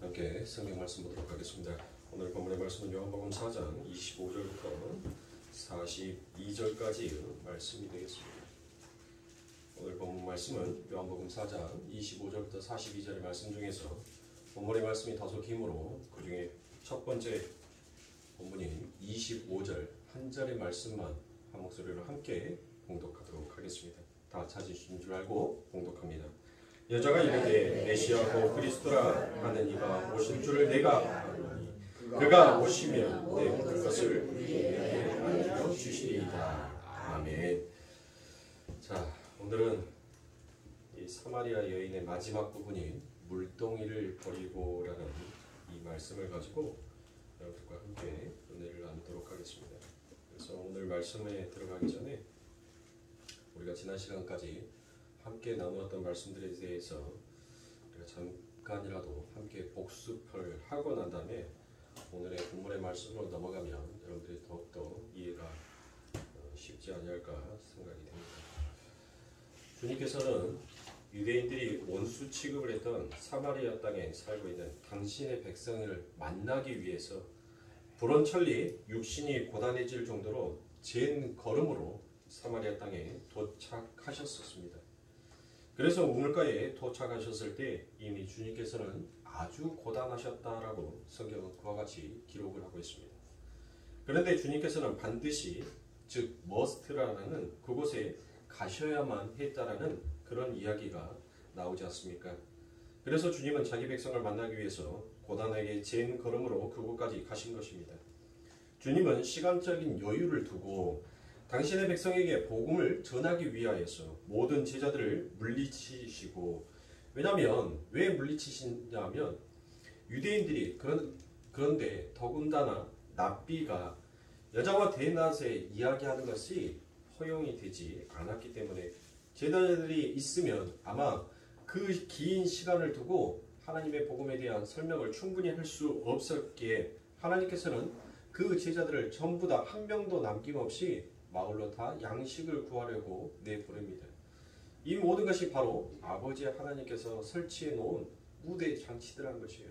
함께 성경 말씀 보도록 하겠습니다. 오늘 본문의 말씀은 요한복음 4장 25절부터 42절까지 말씀이 되겠습니다. 오늘 본문 말씀은 요한복음 4장 25절부터 42절의 말씀 중에서 본문의 말씀이 다소 기므로 그 중에 첫 번째 본문인 25절 한 절의 말씀만 한 목소리로 함께 봉독하도록 하겠습니다. 다 찾으신 줄 알고 봉독합니다. 여자가 이르되 메시아고 그리스도라 하는 이가 오실 줄을 내가 아노니 그가 오시면 내 모든 것을 우리에게 알려 주시리이다. 아멘. 자, 오늘은 이 사마리아 여인의 마지막 부분인 물동이를 버리고라는 이 말씀을 가지고 여러분들과 함께 은혜를 나누도록 하겠습니다. 그래서 오늘 말씀에 들어가기 전에 우리가 지난 시간까지 함께 나누었던 말씀들에 대해서 우리가 잠깐이라도 함께 복습을 하고 난 다음에 오늘의 본문의 말씀으로 넘어가면 여러분들이 더욱더 이해가 쉽지 않을까 생각이 됩니다. 주님께서는 유대인들이 원수 취급을 했던 사마리아 땅에 살고 있는 당신의 백성을 만나기 위해서 불원천리 육신이 고단해질 정도로 잰 걸음으로 사마리아 땅에 도착하셨었습니다. 그래서 우물가에 도착하셨을 때 이미 주님께서는 아주 고단하셨다라고 성경은 그와 같이 기록을 하고 있습니다. 그런데 주님께서는 반드시 즉 머스트라는 그곳에 가셔야만 했다라는 그런 이야기가 나오지 않습니까? 그래서 주님은 자기 백성을 만나기 위해서 고단하게 잰 걸음으로 그곳까지 가신 것입니다. 주님은 시간적인 여유를 두고 당신의 백성에게 복음을 전하기 위하여서 모든 제자들을 물리치시고, 왜냐하면 왜 물리치시냐면 유대인들이 그런데 더군다나 납비가 여자와 대낮에 이야기하는 것이 허용이 되지 않았기 때문에 제자들이 있으면 아마 그 긴 시간을 두고 하나님의 복음에 대한 설명을 충분히 할 수 없었기에 하나님께서는 그 제자들을 전부 다 한 명도 남김없이 마을로 다 양식을 구하려고 내보냅니다. 이 모든 것이 바로 아버지 하나님께서 설치해 놓은 무대 장치들한 것이에요.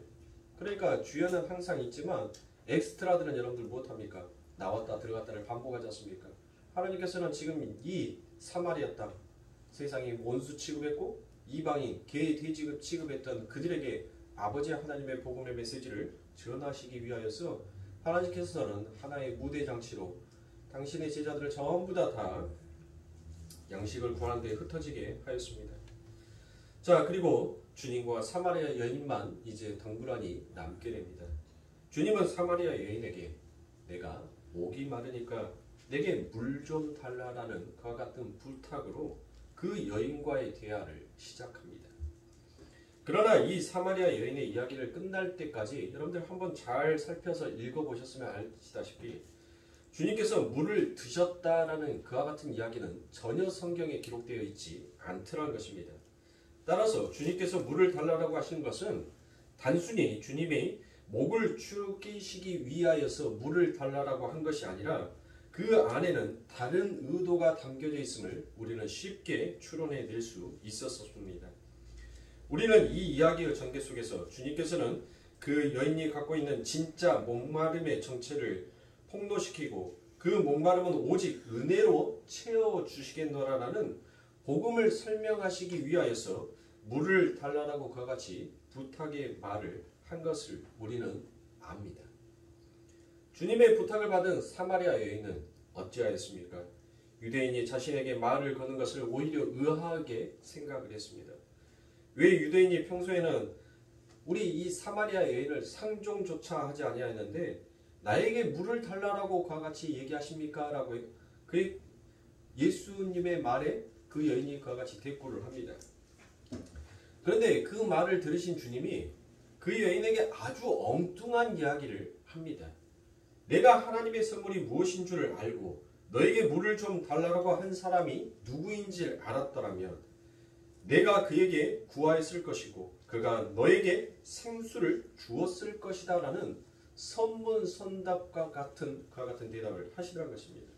그러니까 주연은 항상 있지만 엑스트라들은 여러분들 못합니까? 나왔다 들어갔다를 반복하지 않습니까? 하나님께서는 지금 이 사마리아 땅 세상이 원수 취급했고 이방인 개 돼지 취급했던 그들에게 아버지 하나님의 복음의 메시지를 전하시기 위하여서 하나님께서는 하나의 무대 장치로 당신의 제자들을 전부 다 양식을 구하는 데 흩어지게 하였습니다. 자, 그리고 주님과 사마리아 여인만 이제 덩그러니 남게 됩니다. 주님은 사마리아 여인에게 내가 목이 마르니까 내게 물 좀 달라라는 그와 같은 부탁으로 그 여인과의 대화를 시작합니다. 그러나 이 사마리아 여인의 이야기를 끝날 때까지 여러분들 한번 잘 살펴서 읽어보셨으면 아시다시피 주님께서 물을 드셨다라는 그와 같은 이야기는 전혀 성경에 기록되어 있지 않더라는 것입니다. 따라서 주님께서 물을 달라고 하신 것은 단순히 주님의 목을 축이시기 위하여서 물을 달라고 한 것이 아니라 그 안에는 다른 의도가 담겨져 있음을 우리는 쉽게 추론해낼 수 있었습니다. 우리는 이 이야기의 전개 속에서 주님께서는 그 여인이 갖고 있는 진짜 목마름의 정체를 폭로시키고 그 목마름은 오직 은혜로 채워주시겠노라라는 복음을 설명하시기 위하여서 물을 달라고 그와 같이 부탁의 말을 한 것을 우리는 압니다. 주님의 부탁을 받은 사마리아 여인은 어찌하였습니까? 유대인이 자신에게 말을 거는 것을 오히려 의아하게 생각을 했습니다. 왜 유대인이 평소에는 우리 이 사마리아 여인을 상종조차 하지 아니하였는데 나에게 물을 달라고 그와 같이 얘기하십니까? 라고 그 예수님의 말에 그 여인이 그와 같이 대꾸를 합니다. 그런데 그 말을 들으신 주님이 그 여인에게 아주 엉뚱한 이야기를 합니다. 내가 하나님의 선물이 무엇인 줄 알고 너에게 물을 좀 달라고 한 사람이 누구인지 알았더라면 내가 그에게 구하였을 것이고 그가 너에게 생수를 주었을 것이다 라는 선문선답과 같은 그와 같은 대답을 하시더란 것입니다.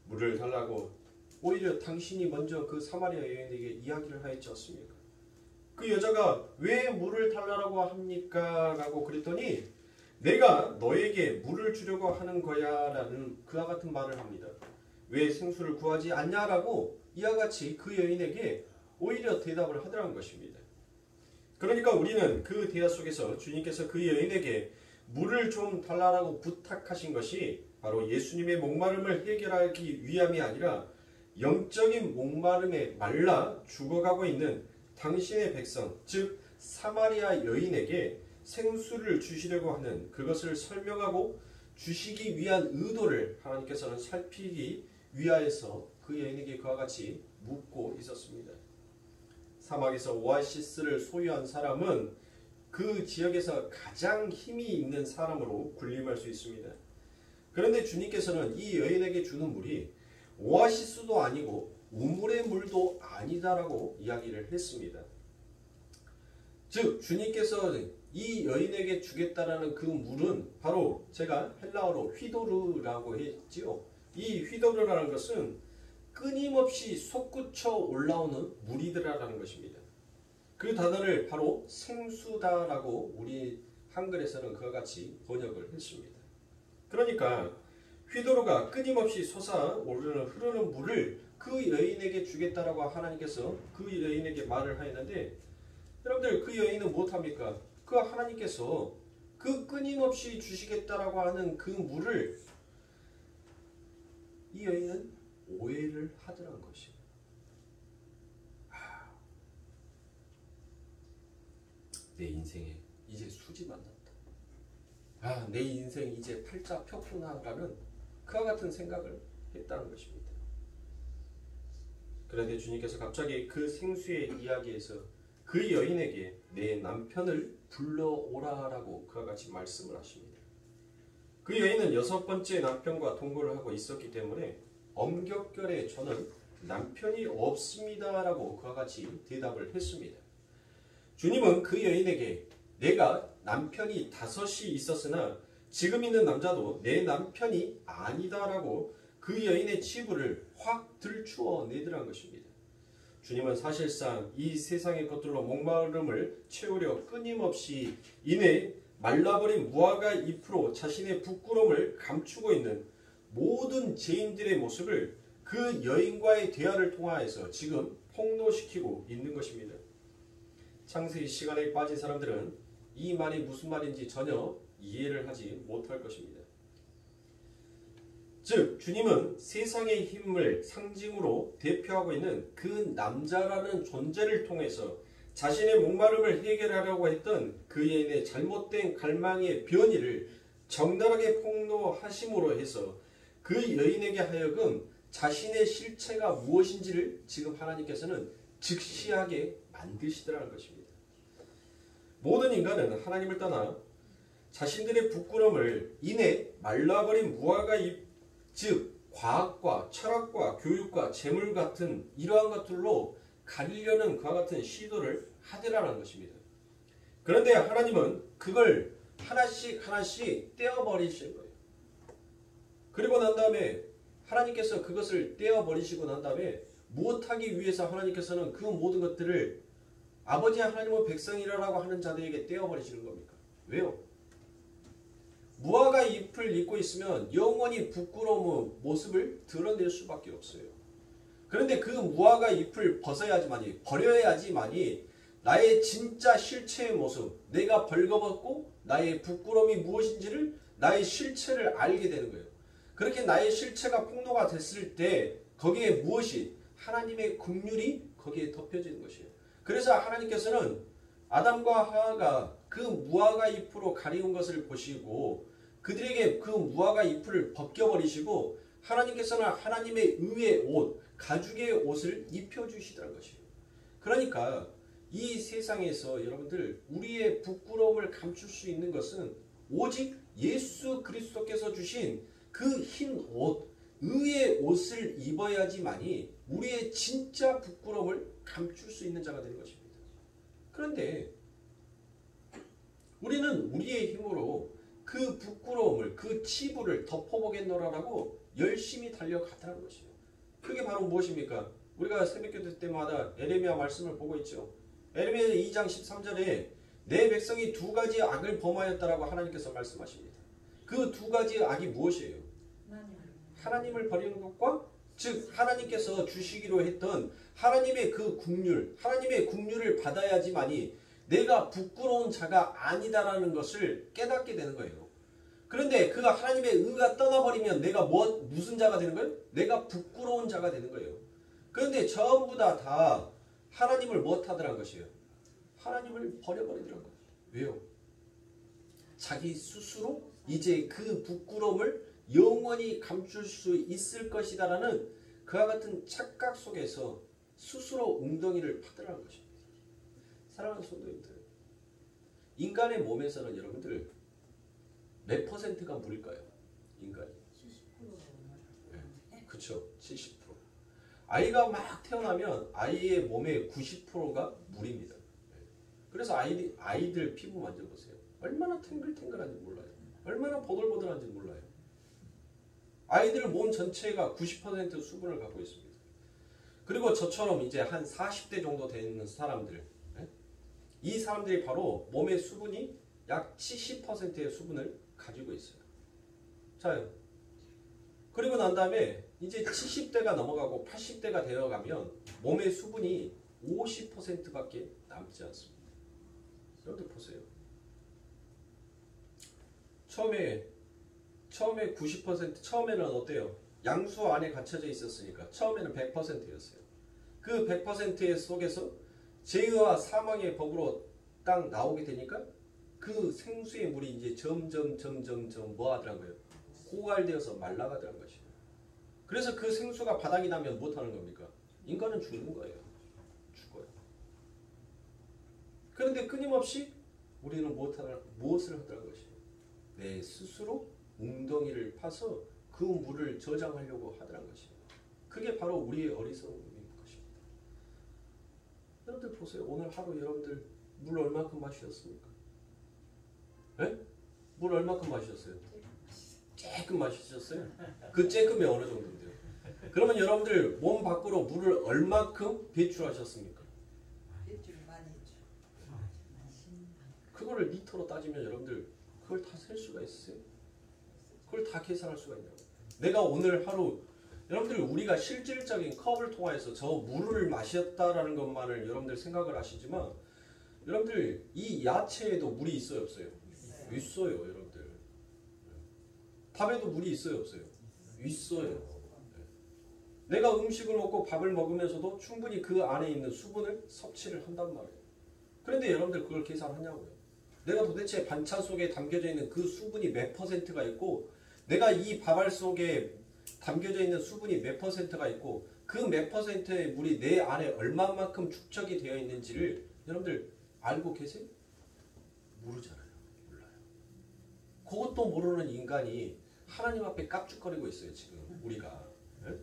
물을 달라고 오히려 당신이 먼저 그 사마리아 여인에게 이야기를 하였지 않습니까? 그 여자가 왜 물을 달라고 합니까? 라고 그랬더니 내가 너에게 물을 주려고 하는 거야 라는 그와 같은 말을 합니다. 왜 생수를 구하지 않냐라고 이와 같이 그 여인에게 오히려 대답을 하더라는 것입니다. 그러니까 우리는 그 대화 속에서 주님께서 그 여인에게 물을 좀 달라고 부탁하신 것이 바로 예수님의 목마름을 해결하기 위함이 아니라 영적인 목마름에 말라 죽어가고 있는 당신의 백성, 즉 사마리아 여인에게 생수를 주시려고 하는 그것을 설명하고 주시기 위한 의도를 하나님께서는 살피기 위하여서 그 여인에게 그와 같이 묻고 있었습니다. 사막에서 오아시스를 소유한 사람은 그 지역에서 가장 힘이 있는 사람으로 군림할 수 있습니다. 그런데 주님께서는 이 여인에게 주는 물이 오아시스도 아니고 우물의 물도 아니다라고 이야기를 했습니다. 즉 주님께서 이 여인에게 주겠다라는 그 물은 바로 제가 헬라어로 휘도르라고 했지요. 이 휘도르라는 것은 끊임없이 솟구쳐 올라오는 물이더라라는 것입니다. 그 단어를 바로 생수다라고 우리 한글에서는 그와 같이 번역을 했습니다. 그러니까 휘도르가 끊임없이 솟아오르는 흐르는 물을 그 여인에게 주겠다라고 하나님께서 그 여인에게 말을 하였는데, 여러분들 그 여인은 무엇합니까? 그 하나님께서 그 끊임없이 주시겠다라고 하는 그 물을 이 여인은 오해를 하더란 것이에요. 내 인생에 이제 수지 만났다. 내 인생 이제 팔자 폈구나라는 그와 같은 생각을 했다는 것입니다. 그런데 주님께서 갑자기 그 생수의 이야기에서 그 여인에게 내 남편을 불러오라라고 그와 같이 말씀을 하십니다. 그 여인은 6번째 남편과 동거를 하고 있었기 때문에 엄격결에 저는 남편이 없습니다라고 그와 같이 대답을 했습니다. 주님은 그 여인에게 내가 남편이 5이 있었으나 지금 있는 남자도 내 남편이 아니다라고 그 여인의 치부를 확 들추어 내더란 것입니다. 주님은 사실상 이 세상의 것들로 목마름을 채우려 끊임없이 이내 말라버린 무화과 잎으로 자신의 부끄러움을 감추고 있는 모든 죄인들의 모습을 그 여인과의 대화를 통하여서 지금 폭로시키고 있는 것입니다. 창세기 시간에 빠진 사람들은 이 말이 무슨 말인지 전혀 이해를 하지 못할 것입니다. 즉 주님은 세상의 힘을 상징으로 대표하고 있는 그 남자라는 존재를 통해서 자신의 목마름을 해결하려고 했던 그 여인의 잘못된 갈망의 변이를 정당하게 폭로하심으로 해서 그 여인에게 하여금 자신의 실체가 무엇인지를 지금 하나님께서는 즉시하게 만드시더라는 것입니다. 모든 인간은 하나님을 떠나 자신들의 부끄러움을 인해 말라버린 무화과 잎, 즉 과학과 철학과 교육과 재물 같은 이러한 것들로 가리려는 그와 같은 시도를 하더라는 것입니다. 그런데 하나님은 그걸 하나씩 하나씩 떼어버리실 거예요. 그리고 난 다음에 하나님께서 그것을 떼어버리시고 난 다음에 무엇하기 위해서 하나님께서는 그 모든 것들을 아버지 하나님은 백성이라고 하는 자들에게 떼어버리시는 겁니까? 왜요? 무화과 잎을 입고 있으면 영원히 부끄러운 모습을 드러낼 수밖에 없어요. 그런데 그 무화과 잎을 벗어야지만이, 버려야지만이 나의 진짜 실체의 모습, 내가 벌거벗고 나의 부끄러움이 무엇인지를, 나의 실체를 알게 되는 거예요. 그렇게 나의 실체가 폭로가 됐을 때 거기에 무엇이, 하나님의 긍휼이 거기에 덮여지는 것이에요. 그래서 하나님께서는 아담과 하와가 그 무화과 잎으로 가리운 것을 보시고 그들에게 그 무화과 잎을 벗겨버리시고 하나님께서는 하나님의 의의 옷, 가죽의 옷을 입혀주시더라는 것이에요. 그러니까 이 세상에서 여러분들 우리의 부끄러움을 감출 수 있는 것은 오직 예수 그리스도께서 주신 그 흰 옷, 의의 옷을 입어야지만이 우리의 진짜 부끄러움을 감출 수 있는 자가 되는 것입니다. 그런데 우리는 우리의 힘으로 그 부끄러움을, 그 치부를 덮어보겠노라라고 열심히 달려가더라는 것이에요. 그게 바로 무엇입니까? 우리가 새벽기도 때마다 에레미야 말씀을 보고 있죠. 에레미야 2장 13절에 내 백성이 두 가지 악을 범하였다라고 하나님께서 말씀하십니다. 그 두 가지 악이 무엇이에요? 하나님을 버리는 것과 즉 하나님께서 주시기로 했던 하나님의 그 국률, 하나님의 국률을 받아야지만이 내가 부끄러운 자가 아니다라는 것을 깨닫게 되는 거예요. 그런데 그 하나님의 의가 떠나버리면 내가 무슨 자가 되는 거예요? 내가 부끄러운 자가 되는 거예요. 그런데 전부 다 하나님을 못하더란 것이에요. 하나님을 버려버리더란 거예요. 왜요? 자기 스스로 이제 그 부끄러움을 영원히 감출 수 있을 것이다라는 그와 같은 착각 속에서 스스로 웅덩이를 파더라는 것입니다. 사랑하는 성도님들, 인간의 몸에서는 여러분들 몇 퍼센트가 물일까요? 인간이 70%. 네, 그렇죠. 70%. 아이가 막 태어나면 아이의 몸의 90%가 물입니다. 그래서 아이들 피부 만져보세요. 얼마나 탱글탱글한지 몰라요. 얼마나 보들보들한지 몰라요. 아이들 몸 전체가 90% 수분을 갖고 있습니다. 그리고 저처럼 이제 한 40대 정도 되는 사람들, 이 사람들이 바로 몸의 수분이 약 70%의 수분을 가지고 있어요. 자, 그리고 난 다음에 이제 70대가 넘어가고 80대가 되어가면 몸의 수분이 50%밖에 남지 않습니다. 여러분들 보세요. 처음에 90%, 처음에는 어때요? 양수 안에 갇혀져 있었으니까 처음에는 100%였어요. 그 100% 속에서 죄와 사망의 법으로 딱 나오게 되니까 그 생수의 물이 이제 점점 뭐 하더라고요? 고갈되어서 말라가더라는 것이에요. 그래서 그 생수가 바닥이 나면 못 하는 겁니까? 인간은 죽는 거예요. 죽어요. 그런데 끊임없이 우리는 무엇을 하더라는 것이에요? 내 스스로 웅덩이를 파서 그 물을 저장하려고 하더란 것이에요. 그게 바로 우리의 어리석음인 것입니다. 여러분들 보세요. 오늘 하루 여러분들 물 얼마큼 마셨습니까? 네? 물 얼마큼 마셨어요? 조금 마셨어요? 그 조금이 어느 정도인데요? 그러면 여러분들 몸 밖으로 물을 얼마큼 배출하셨습니까? 배출을 많이 했죠. 그거를 리터로 따지면 여러분들 그걸 다 셀 수가 있으세요? 그걸 다 계산할 수가 있냐고. 내가 오늘 하루 여러분들 우리가 실질적인 컵을 통해서 저 물을 마셨다라는 것만을 여러분들 생각을 하시지만 여러분들 이 야채에도 물이 있어요 없어요? 있어요 여러분들. 밥에도 물이 있어요 없어요? 있어요. 내가 음식을 먹고 밥을 먹으면서도 충분히 그 안에 있는 수분을 섭취를 한단 말이에요. 그런데 여러분들 그걸 계산하냐고요. 내가 도대체 반찬 속에 담겨져 있는 그 수분이 몇 퍼센트가 있고 내가 이 밥알 속에 담겨져 있는 수분이 몇 퍼센트가 있고 그 몇 퍼센트의 물이 내 안에 얼마만큼 축적이 되어 있는지를 여러분들 알고 계세요? 모르잖아요. 몰라요. 그것도 모르는 인간이 하나님 앞에 깝죽거리고 있어요. 지금 우리가. 네?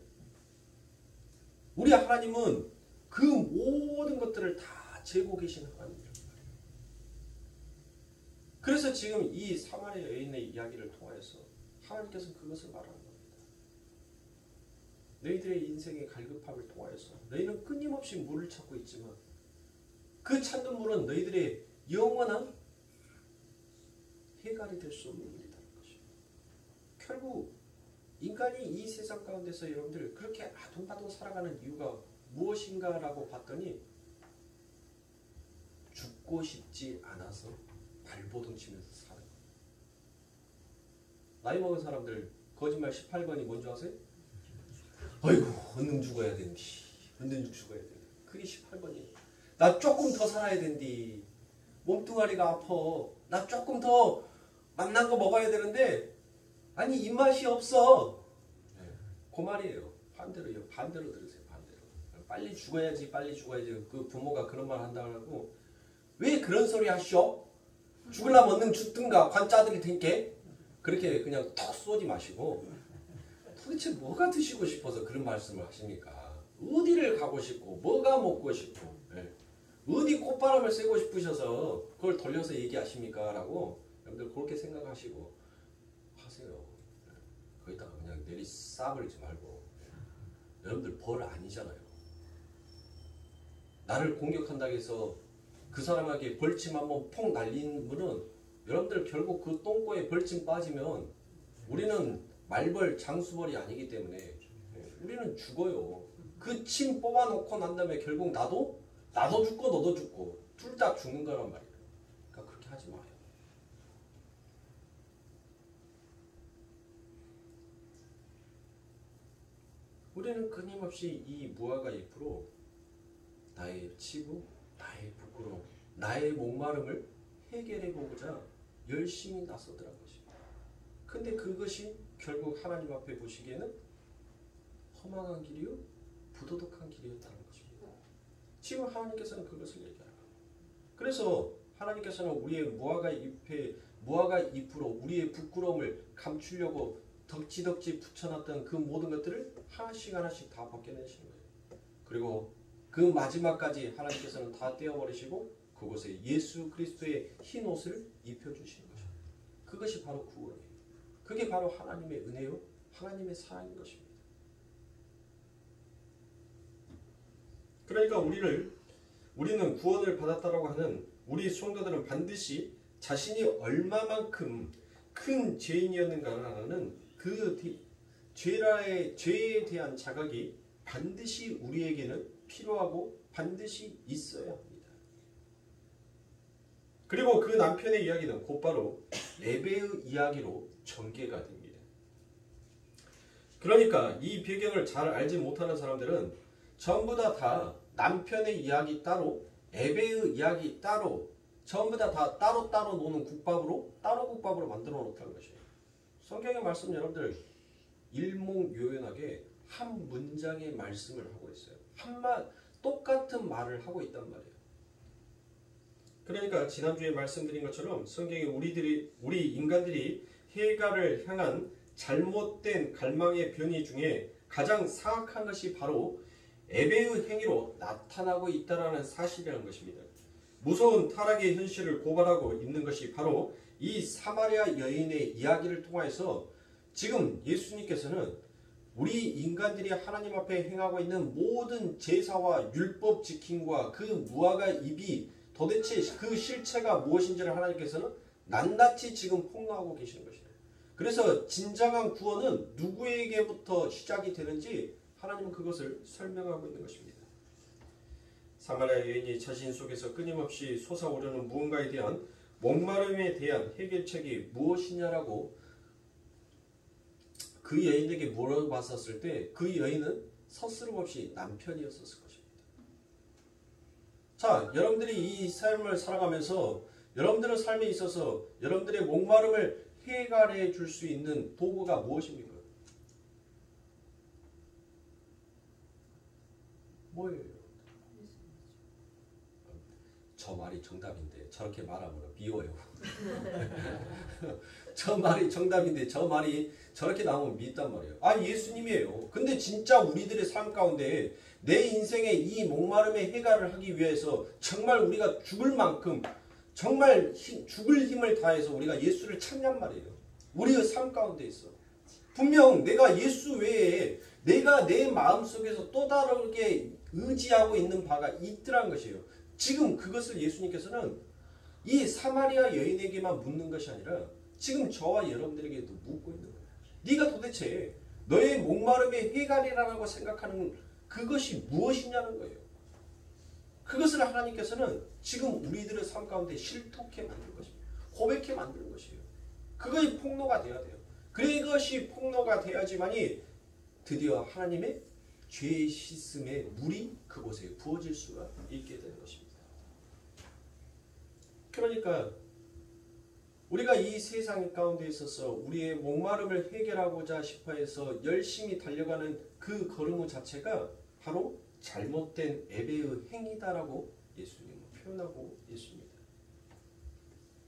우리 하나님은 그 모든 것들을 다 재고 계신 하나님이란 말이에요. 그래서 지금 이 사마리아 여인의 이야기를 통하여서 하나님께서는 그것을 말하는 겁니다. 너희들의 인생의 갈급함을 통하여서 너희는 끊임없이 물을 찾고 있지만 그 찾는 물은 너희들의 영원한 해갈이 될 수 없는 일이라는 것입니다. 결국 인간이 이 세상 가운데서 여러분들 그렇게 아둥바둥 살아가는 이유가 무엇인가라고 봤더니 죽고 싶지 않아서 발버둥 치면서 사는 거예요. 나이 먹은 사람들 거짓말 18번이 뭔지 아세요? 아이고 얼른 죽어야 된디. 얼른 죽어야 된디. 그게 18번이에요. 나 조금 더 살아야 된디. 몸뚱아리가 아파. 나 조금 더 맛난 거 먹어야 되는데 아니 입맛이 없어. 그 말이에요. 반대로 들으세요. 반대로. 빨리 죽어야지 빨리 죽어야지. 그 부모가 그런 말 한다고 왜 그런 소리 하시오? 죽으려면 얼른 죽든가 관짜들이 텐께 그렇게 그냥 턱 쏘지 마시고 도대체 뭐가 드시고 싶어서 그런 말씀을 하십니까? 어디를 가고 싶고 뭐가 먹고 싶고 어디 콧바람을 쐬고 싶으셔서 그걸 돌려서 얘기하십니까? 라고 여러분들 그렇게 생각하시고 하세요. 거기다가 그냥 내리 싸버리지 말고 여러분들 벌 아니잖아요. 나를 공격한다고 해서 그 사람에게 벌침 한번 폭 날리는 분은 여러분들 결국 그 똥꼬에 벌침 빠지면 우리는 말벌 장수벌이 아니기 때문에 우리는 죽어요. 그 침 뽑아놓고 난 다음에 결국 나도 죽고 너도 죽고 둘 다 죽는 거란 말이에요. 그러니까 그렇게 하지 마요. 우리는 끊임없이 이 무화과 잎으로 나의 치부, 나의 부끄러움, 나의 목마름을 해결해 보고자 열심히 나서더란 것입니다. 근데 그것이 결국 하나님 앞에 보시기에는 허망한 길이요, 부도덕한 길이었다는 것입니다. 지금 하나님께서는 그것을 얘기하는 거예요. 그래서 하나님께서는 우리의 무화과 잎으로 우리의 부끄러움을 감추려고 덕지덕지 붙여놨던 그 모든 것들을 하나씩 다 벗겨내시는 거예요. 그리고 그 마지막까지 하나님께서는 다 떼어버리시고 그곳에 예수 그리스도의 흰 옷을 입혀주시는 거죠. 그것이 바로 구원이에요. 그게 바로 하나님의 은혜요, 하나님의 사랑인 것입니다. 그러니까 우리는 구원을 받았다라고 하는 우리 성도들은 반드시 자신이 얼마만큼 큰 죄인이었는가라는 그 죄에 대한 자각이 반드시 우리에게는 필요하고 반드시 있어야 합니다. 그리고 그 남편의 이야기는 곧바로 에베의 이야기로 전개가 됩니다. 그러니까 이 배경을 잘 알지 못하는 사람들은 전부 다 남편의 이야기 따로, 에베의 이야기 따로, 전부 다 따로 노는 국밥으로 만들어 놓다는 것이에요. 성경의 말씀 여러분들 일목요연하게 한 문장의 말씀을 하고 있어요. 똑같은 말을 하고 있단 말이에요. 그러니까 지난주에 말씀드린 것처럼 성경이 우리 인간들이 해가를 향한 잘못된 갈망의 변이 중에 가장 사악한 것이 바로 에베의 행위로 나타나고 있다는 사실이라는 것입니다. 무서운 타락의 현실을 고발하고 있는 것이 바로 이 사마리아 여인의 이야기를 통해서 지금 예수님께서는 우리 인간들이 하나님 앞에 행하고 있는 모든 제사와 율법 지킴과 그 무화과 잎이 도대체 그 실체가 무엇인지를 하나님께서는 낱낱이 지금 폭로하고 계시는 것이에요. 그래서 진정한 구원은 누구에게부터 시작이 되는지 하나님은 그것을 설명하고 있는 것입니다. 사마리아 여인이 자신 속에서 끊임없이 솟아오르는 무언가에 대한 목마름에 대한 해결책이 무엇이냐라고 그 여인에게 물어봤었을 때 그 여인은 서스럼없이 남편이었을 것입니다. 자, 여러분들이 이 삶을 살아가면서 여러분들의 삶에 있어서 여러분들의 목마름을 해결해 줄 수 있는 도구가 무엇입니까? 뭐예요? 저 말이 정답인데 저렇게 말하면 미워요. 저 말이 정답인데 저 말이 저렇게 나오면 밉단 말이에요. 아, 예수님이에요. 근데 진짜 우리들의 삶 가운데 내 인생의 이 목마름의 해결을 하기 위해서 정말 우리가 죽을 만큼 정말 죽을 힘을 다해서 우리가 예수를 찾냔 말이에요. 우리의 삶 가운데 있어. 분명 내가 예수 외에 내가 내 마음속에서 또 다르게 의지하고 있는 바가 있더란 것이에요. 지금 그것을 예수님께서는 이 사마리아 여인에게만 묻는 것이 아니라 지금 저와 여러분들에게도 묻고 있는 거예요. 네가 도대체 너의 목마름의 해결이라고 생각하는 그것이 무엇이냐는 거예요. 그것을 하나님께서는 지금 우리들의 삶 가운데 실토케 만들 것입니다. 고백해 만드는 것이에요. 그것이 폭로가 돼야 돼요. 그것이 폭로가 돼야지만이 드디어 하나님의 죄 씻음의 물이 그곳에 부어질 수가 있게 되는 것입니다. 그러니까 우리가 이 세상 가운데 있어서 우리의 목마름을 해결하고자 싶어해서 열심히 달려가는 그 걸음 자체가 바로 잘못된 에베의 행위다라고 예수님은 표현하고 있습니다.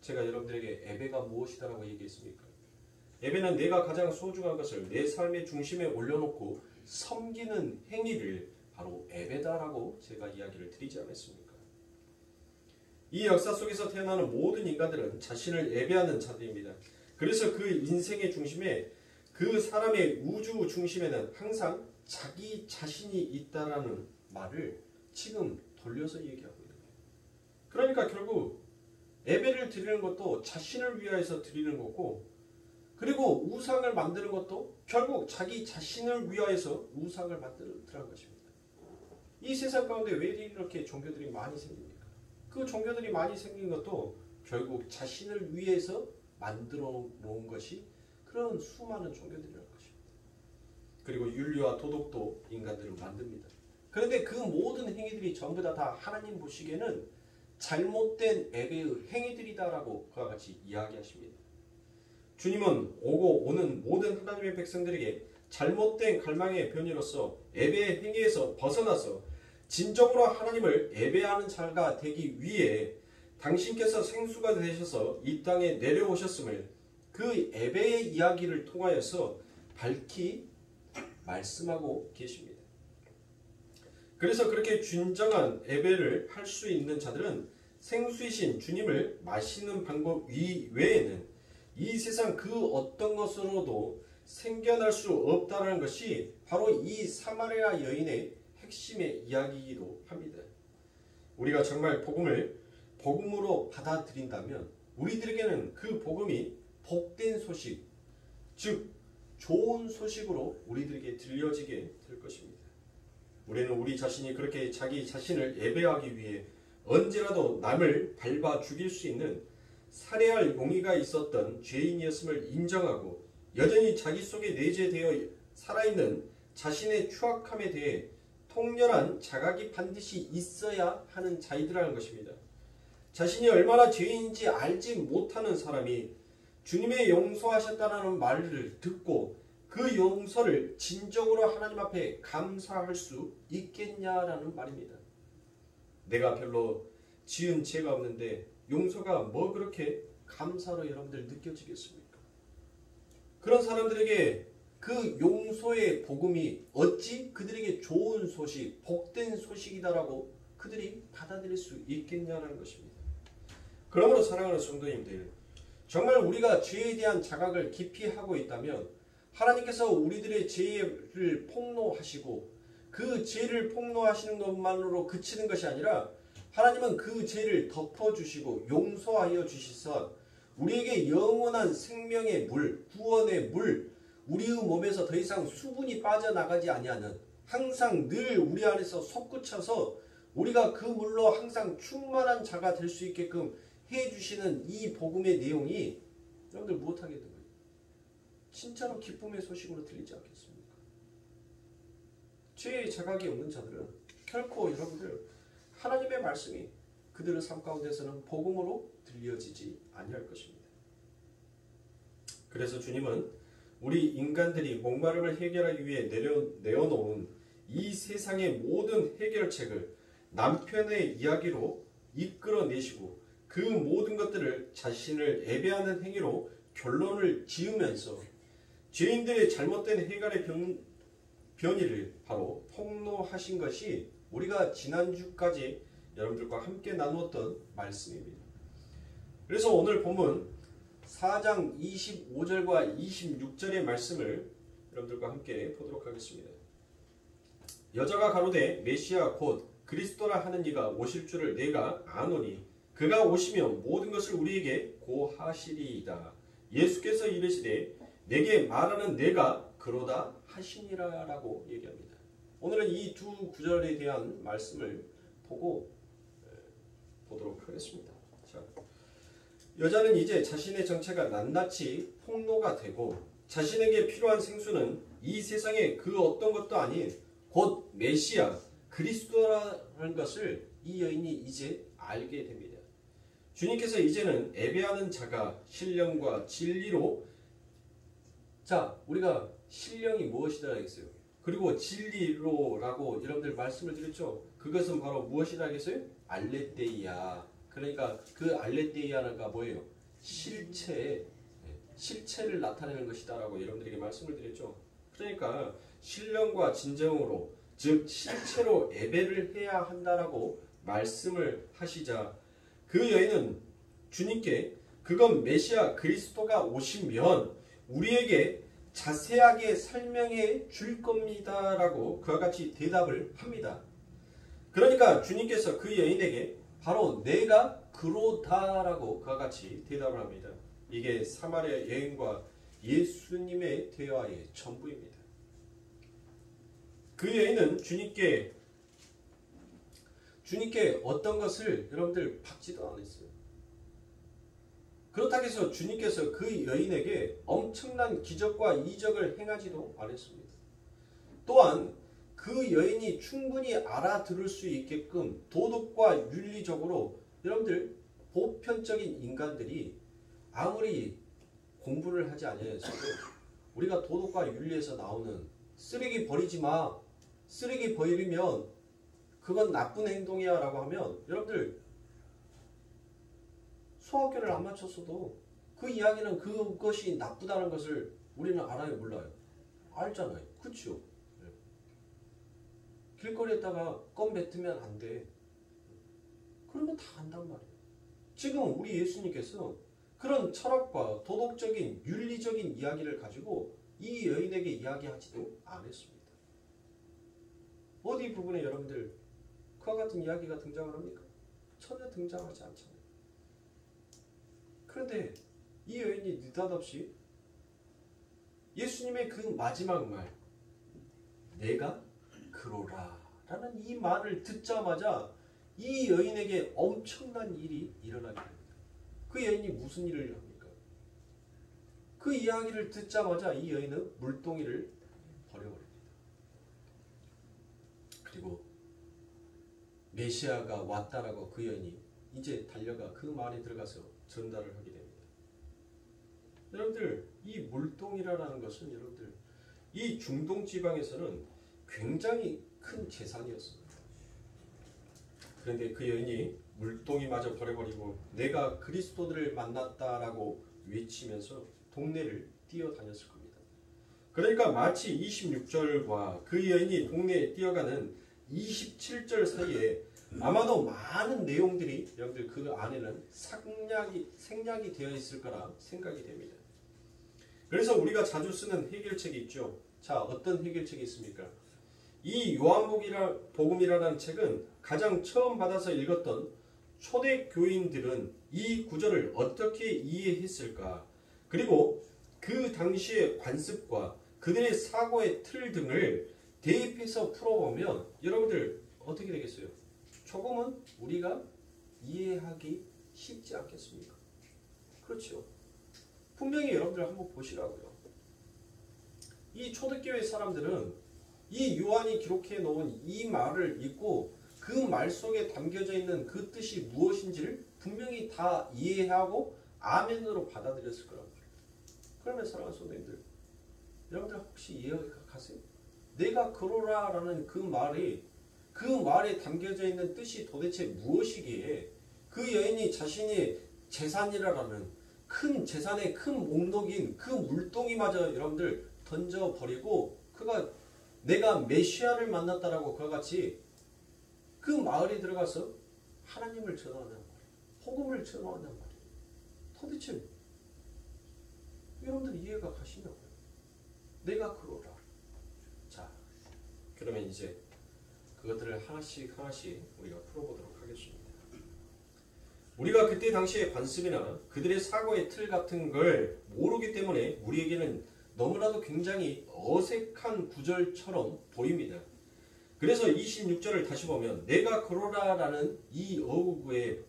제가 여러분들에게 에베가 무엇이다라고 얘기했습니까? 에베는 내가 가장 소중한 것을 내 삶의 중심에 올려놓고 섬기는 행위를 바로 에베다라고 제가 이야기를 드리지 않았습니까? 이 역사 속에서 태어나는 모든 인간들은 자신을 예배하는 자들입니다. 그래서 그 인생의 중심에 그 사람의 우주 중심에는 항상 자기 자신이 있다라는 말을 지금 돌려서 얘기하고 있는 거예요. 그러니까 결국 예배를 드리는 것도 자신을 위하여서 드리는 거고, 그리고 우상을 만드는 것도 결국 자기 자신을 위하여서 우상을 만들더라는 것입니다. 이 세상 가운데 왜 이렇게 종교들이 많이 생깁니까? 그 종교들이 많이 생긴 것도 결국 자신을 위해서 만들어 놓은 것이 그런 수많은 종교들이라는 것입니다. 그리고 윤리와 도덕도 인간들을 만듭니다. 그런데 그 모든 행위들이 전부 다 하나님 보시기에는 잘못된 예배의 행위들이다라고 그와 같이 이야기하십니다. 주님은 오고 오는 모든 하나님의 백성들에게 잘못된 갈망의 변이로서 예배의 행위에서 벗어나서 진정으로 하나님을 예배하는 자가 되기 위해 당신께서 생수가 되셔서 이 땅에 내려오셨음을 그 예배의 이야기를 통하여서 밝히 말씀하고 계십니다. 그래서 그렇게 진정한 예배를 할 수 있는 자들은 생수이신 주님을 마시는 방법 이외에는 이 세상 그 어떤 것으로도 생겨날 수 없다는 것이 바로 이 사마리아 여인의 핵심의 이야기이기도 합니다. 우리가 정말 복음을 복음으로 받아들인다면 우리들에게는 그 복음이 복된 소식, 즉 좋은 소식으로 우리들에게 들려지게 될 것입니다. 우리는 우리 자신이 그렇게 자기 자신을 예배하기 위해 언제라도 남을 밟아 죽일 수 있는 살해할 용의가 있었던 죄인이었음을 인정하고 여전히 자기 속에 내재되어 살아있는 자신의 추악함에 대해 통렬한 자각이 반드시 있어야 하는 자이더라는 것입니다. 자신이 얼마나 죄인인지 알지 못하는 사람이 주님의 용서하셨다는 말을 듣고 그 용서를 진정으로 하나님 앞에 감사할 수 있겠냐라는 말입니다. 내가 별로 지은 죄가 없는데 용서가 뭐 그렇게 감사로 여러분들 느껴지겠습니까? 그런 사람들에게 그 용서의 복음이 어찌 그들에게 좋은 소식, 복된 소식이다라고 그들이 받아들일 수 있겠냐는 것입니다. 그러므로 사랑하는 성도님들, 정말 우리가 죄에 대한 자각을 깊이 하고 있다면 하나님께서 우리들의 죄를 폭로하시고 그 죄를 폭로하시는 것만으로 그치는 것이 아니라 하나님은 그 죄를 덮어주시고 용서하여 주시사 우리에게 영원한 생명의 물, 구원의 물, 우리의 몸에서 더 이상 수분이 빠져나가지 아니하는 항상 늘 우리 안에서 솟구쳐서 우리가 그 물로 항상 충만한 자가 될 수 있게끔 해주시는 이 복음의 내용이 여러분들 무엇하게 된 거예요? 진짜로 기쁨의 소식으로 들리지 않겠습니까? 죄의 자각이 없는 자들은 결코 여러분들 하나님의 말씀이 그들의 삶 가운데서는 복음으로 들려지지 아니할 것입니다. 그래서 주님은 우리 인간들이 목마름을 해결하기 위해 내어놓은 이 세상의 모든 해결책을 남편의 이야기로 이끌어내시고 그 모든 것들을 자신을 예배하는 행위로 결론을 지으면서 죄인들의 잘못된 해결의 변이를 바로 폭로하신 것이 우리가 지난주까지 여러분들과 함께 나누었던 말씀입니다. 그래서 오늘 본문 4장 25절과 26절의 말씀을 여러분들과 함께 보도록 하겠습니다. 여자가 가로되 메시아 곧 그리스도라 하는 이가 오실 줄을 내가 아노니 그가 오시면 모든 것을 우리에게 고하시리이다. 예수께서 이르시되 내게 말하는 내가 그러다 하시니라 라고 얘기합니다. 오늘은 이 두 구절에 대한 말씀을 보도록 하겠습니다. 자, 여자는 이제 자신의 정체가 낱낱이 폭로가 되고 자신에게 필요한 생수는 이 세상의 그 어떤 것도 아닌 곧 메시아 그리스도라는 것을 이 여인이 이제 알게 됩니다. 주님께서 이제는 예배하는 자가 신령과 진리로 우리가 신령이 무엇이다 하겠어요? 그리고 진리로라고 여러분들 말씀을 드렸죠. 그것은 바로 무엇이다 하겠어요? 알레데이아. 그러니까 그 알레데이아가 뭐예요? 실체를 나타내는 것이다라고 여러분들에게 말씀을 드렸죠. 그러니까 신령과 진정으로 즉 실체로 예배를 해야 한다라고 말씀을 하시자 그 여인은 주님께 그건 메시아 그리스도가 오시면 우리에게 자세하게 설명해 줄 겁니다라고 그와 같이 대답을 합니다. 그러니까 주님께서 그 여인에게 바로 내가 그로다라고 그와 같이 대답을 합니다. 이게 사마리아 여인과 예수님의 대화의 전부입니다. 그 여인은 주님께 어떤 것을 여러분들 받지도 않았어요. 그렇다고 해서 주님께서 그 여인에게 엄청난 기적과 이적을 행하지도 않았습니다. 또한 그 여인이 충분히 알아들을 수 있게끔 도덕과 윤리적으로 여러분들 보편적인 인간들이 아무리 공부를 하지 않아서도 우리가 도덕과 윤리에서 나오는 쓰레기 버리지 마, 쓰레기 버리면 그건 나쁜 행동이야 라고 하면 여러분들 소학교를 안 마쳤어도 그 이야기는 그것이 나쁘다는 것을 우리는 알아요, 몰라요? 알잖아요. 그렇죠? 길거리에다가 껌 뱉으면 안 돼. 그런 거 다 안단 말이에요. 지금 우리 예수님께서 그런 철학과 도덕적인 윤리적인 이야기를 가지고 이 여인에게 이야기하지도 않았습니다. 어디 부분에 여러분들 그와 같은 이야기가 등장을 합니까? 전혀 등장하지 않잖아요. 그런데 이 여인이 느닷없이 예수님의 그 마지막 말, 내가 그로라 라는 이 말을 듣자마자 이 여인에게 엄청난 일이 일어나게 됩니다. 그 여인이 무슨 일을 합니까? 그 이야기를 듣자마자 이 여인은 물동이를 버려버립니다. 그리고 메시아가 왔다라고 그 여인이 이제 달려가 그 말에 들어가서 전달을 하게 됩니다. 여러분들 이 물동이라는 것은 여러분들 이 중동 지방에서는 굉장히 큰 재산이었습니다. 그런데 그 여인이 물동이마저 버려버리고 내가 그리스도들을 만났다라고 외치면서 동네를 뛰어다녔을 겁니다. 그러니까 마치 26절과 그 여인이 동네에 뛰어가는 27절 사이에 아마도 많은 내용들이 여러분들 그 안에는 생략이 되어 있을 거라 생각이 됩니다. 그래서 우리가 자주 쓰는 해결책이 있죠. 자, 어떤 해결책이 있습니까? 이 요한복음이라는 책은 가장 처음 받아서 읽었던 초대 교인들은 이 구절을 어떻게 이해했을까? 그리고 그 당시의 관습과 그들의 사고의 틀 등을 대입해서 풀어보면 여러분들 어떻게 되겠어요? 조금은 우리가 이해하기 쉽지 않겠습니까? 그렇죠. 분명히 여러분들 한번 보시라고요. 이 초대교회 사람들은 이 요한이 기록해 놓은 이 말을 읽고 그 말 속에 담겨져 있는 그 뜻이 무엇인지를 분명히 다 이해하고 아멘으로 받아들였을 거란 말이에요. 그러면 사랑하는 성도님들, 여러분들 혹시 이해가세요? 내가 그러라라는 그 말에 담겨져 있는 뜻이 도대체 무엇이기에 그 여인이 자신이 재산이라는 큰 재산의 큰 목록인 그 물동이마저 여러분들 던져버리고 그가 내가 메시아를 만났다라고 그와 같이 그 마을에 들어가서 하나님을 전하는 말이에요. 복음을 전하는 말이에요. 도대체 여러분들 이해가 가시냐고요. 내가 그러라. 자, 그러면 이제 그것들을 하나씩 우리가 풀어보도록 하겠습니다. 우리가 그때 당시의 관습이나 그들의 사고의 틀 같은 걸 모르기 때문에 우리에게는 너무나도 굉장히 어색한 구절처럼 보입니다. 그래서 26절을 다시 보면 내가 그러라라는 이 어구에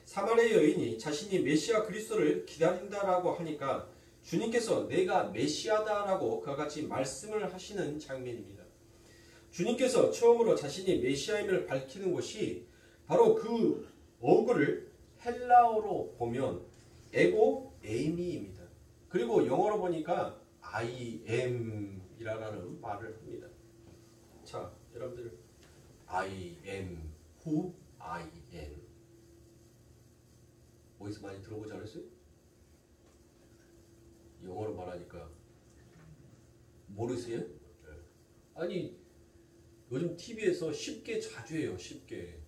사마리아 여인이 자신이 메시아 그리스도를 기다린다라고 하니까 주님께서 내가 메시아다라고 그와 같이 말씀을 하시는 장면입니다. 주님께서 처음으로 자신이 메시아임을 밝히는 것이 바로 그 어구를 헬라어로 보면 에고 에이미입니다. 그리고 영어로 보니까 I am이라는 말을 합니다. 자, 여러분들 I am who I am 어디서 많이 들어보지 않았어요? 영어로 말하니까 모르세요? 아니 요즘 TV에서 쉽게 자주 해요. 쉽게.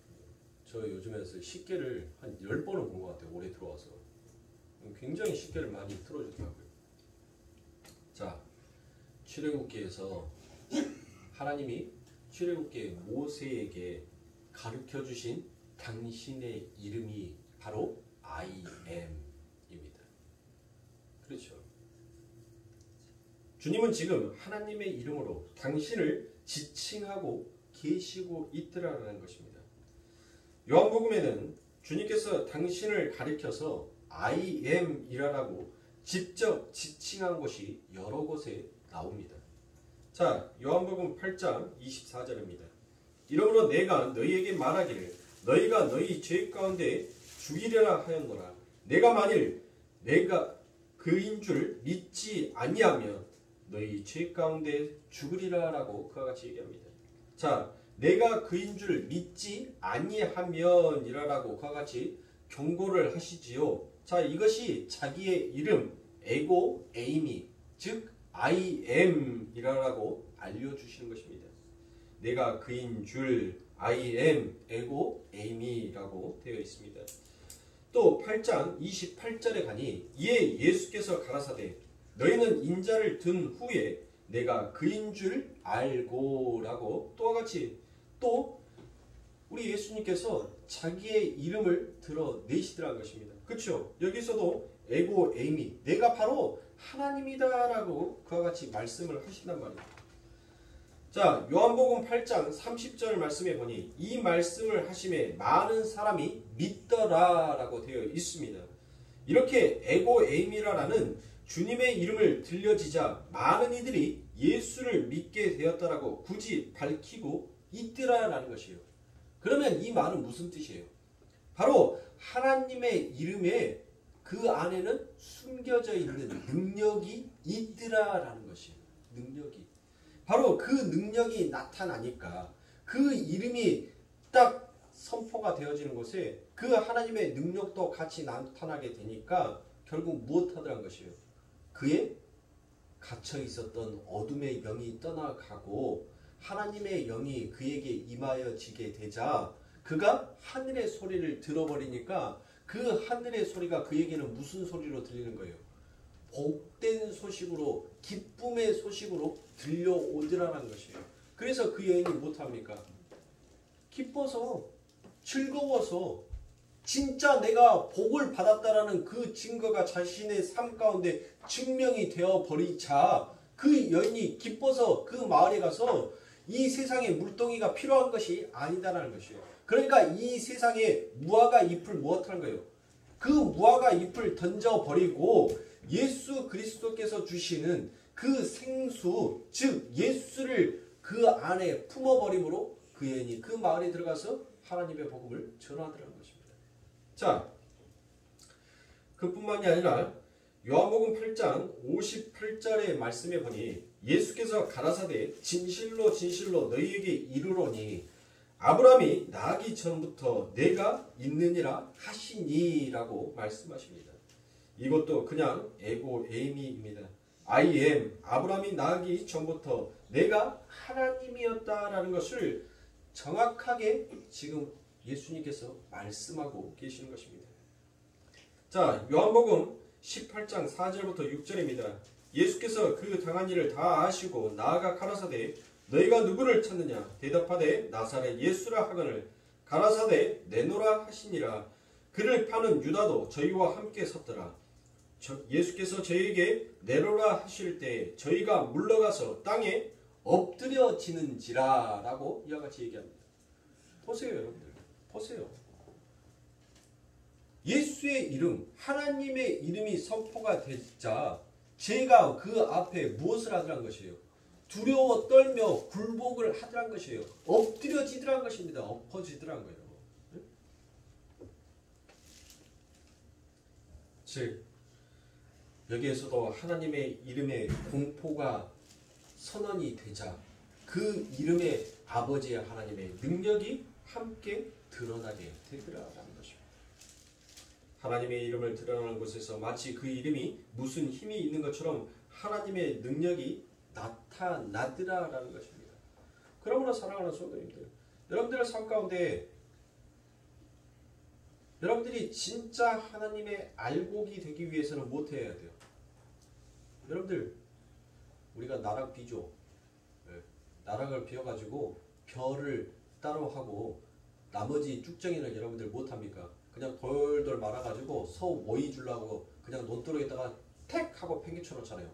저 요즘에서 쉽게를 한 10번은 본 것 같아요. 올해 들어와서. 굉장히 쉽게를 많이 틀어주더라고요. 자, 출애굽기에서 하나님이 출애굽기에 모세에게 가르쳐 주신 당신의 이름이 바로 I am입니다. 그렇죠. 주님은 지금 하나님의 이름으로 당신을 지칭하고 계시고 있더라는 것입니다. 요한복음에는 주님께서 당신을 가리켜서 I am 이라고 직접 지칭한 것이 여러 곳에 나옵니다. 자, 요한복음 8장 24절입니다. 이러므로 내가 너희에게 말하기를 너희가 너희 죄 가운데 죽이려라 하였노라. 내가 만일 내가 그인 줄 믿지 아니하면 너희 죄 가운데 죽으리라 라고 그와 같이 얘기합니다. 자, 내가 그인 줄 믿지 아니하면 이라라고 그와 같이 경고를 하시지요. 자, 이것이 자기의 이름 에고 에이미 즉 I am 이라라고 알려주시는 것입니다. 내가 그인 줄 I am 에고 에이미라고 되어 있습니다. 또 8장 28절에 가니 이에 예수께서 가라사대 너희는 인자를 든 후에 내가 그인 줄 알고 라고 또와 같이 또 우리 예수님께서 자기의 이름을 드러내시더라는 것입니다. 그렇죠? 여기서도 에고 에이미 내가 바로 하나님이다 라고 그와 같이 말씀을 하신단 말입니다. 자, 요한복음 8장 30절 말씀에 보니 이 말씀을 하심에 많은 사람이 믿더라 라고 되어 있습니다. 이렇게 에고 에이미라라는 주님의 이름을 들려지자 많은 이들이 예수를 믿게 되었다라고 굳이 밝히고 있더라라는 것이에요. 그러면 이 말은 무슨 뜻이에요? 바로 하나님의 이름에 그 안에는 숨겨져 있는 능력이 있더라라는 것이에요. 능력이. 바로 그 능력이 나타나니까 그 이름이 딱 선포가 되어지는 곳에 그 하나님의 능력도 같이 나타나게 되니까 결국 무엇 하더란 것이에요? 그의 갇혀 있었던 어둠의 영이 떠나가고 하나님의 영이 그에게 임하여지게 되자 그가 하늘의 소리를 들어버리니까 그 하늘의 소리가 그에게는 무슨 소리로 들리는 거예요? 복된 소식으로 기쁨의 소식으로 들려오더라는 것이에요. 그래서 그 여인이 못합니까? 기뻐서 즐거워서 진짜 내가 복을 받았다라는 그 증거가 자신의 삶 가운데 증명이 되어 버리자 그 여인이 기뻐서 그 마을에 가서 이 세상에 물동이가 필요한 것이 아니다라는 것이에요. 그러니까 이 세상에 무화과 잎을 무엇하는 거예요? 그 무화과 잎을 던져버리고 예수 그리스도께서 주시는 그 생수 즉 예수를 그 안에 품어버림으로 그 여인이 그 마을에 들어가서 하나님의 복음을 전하더라는 것입니다. 자, 그뿐만이 아니라 요한복음 8장 58절의 말씀에 보니 예수께서 가라사대 진실로 진실로 너희에게 이르노니 아브라함이 나기 전부터 내가 있느니라 하시니라고 말씀하십니다. 이것도 그냥 에고 에이미입니다. I am 아브라함이 나기 전부터 내가 하나님이었다라는 것을 정확하게 지금 예수님께서 말씀하고 계시는 것입니다. 자, 요한복음 18장 4절부터 6절입니다. 예수께서 그 당한 일을 다 아시고 나아가 가라사대 너희가 누구를 찾느냐 대답하되 나사렛 예수라 하거늘 가라사대 내노라 하시니라. 그를 파는 유다도 저희와 함께 섰더라. 예수께서 저희에게 내놓으라 하실 때 저희가 물러가서 땅에 엎드려지는지라 라고 이와 같이 얘기합니다. 보세요 여러분들. 보세요. 예수의 이름 하나님의 이름이 선포가 되자 제가 그 앞에 무엇을 하더란 것이에요? 두려워 떨며 굴복을 하더란 것이에요. 엎드려지더란 것입니다. 엎어지더란 거예요. 즉 여기에서도 하나님의 이름의 공포가 선언이 되자 그 이름의 아버지의 하나님의 능력이 함께 드러나게 되더라라는 것입니다. 하나님의 이름을 드러나는 곳에서 마치 그 이름이 무슨 힘이 있는 것처럼 하나님의 능력이 나타나더라라는 것입니다. 그러므로 사랑하는 성도님들, 여러분들의 삶 가운데 여러분들이 진짜 하나님의 알곡이 되기 위해서는 무엇 해야 돼요? 여러분들 우리가 나락 비죠. 나락을 비워가지고 별을 따로 하고 나머지 쭉정이는 여러분들 못합니까? 그냥 돌돌 말아가지고 소 모이 주려고 그냥 논두렁에다가 택 하고 팽개쳐 놓잖아요.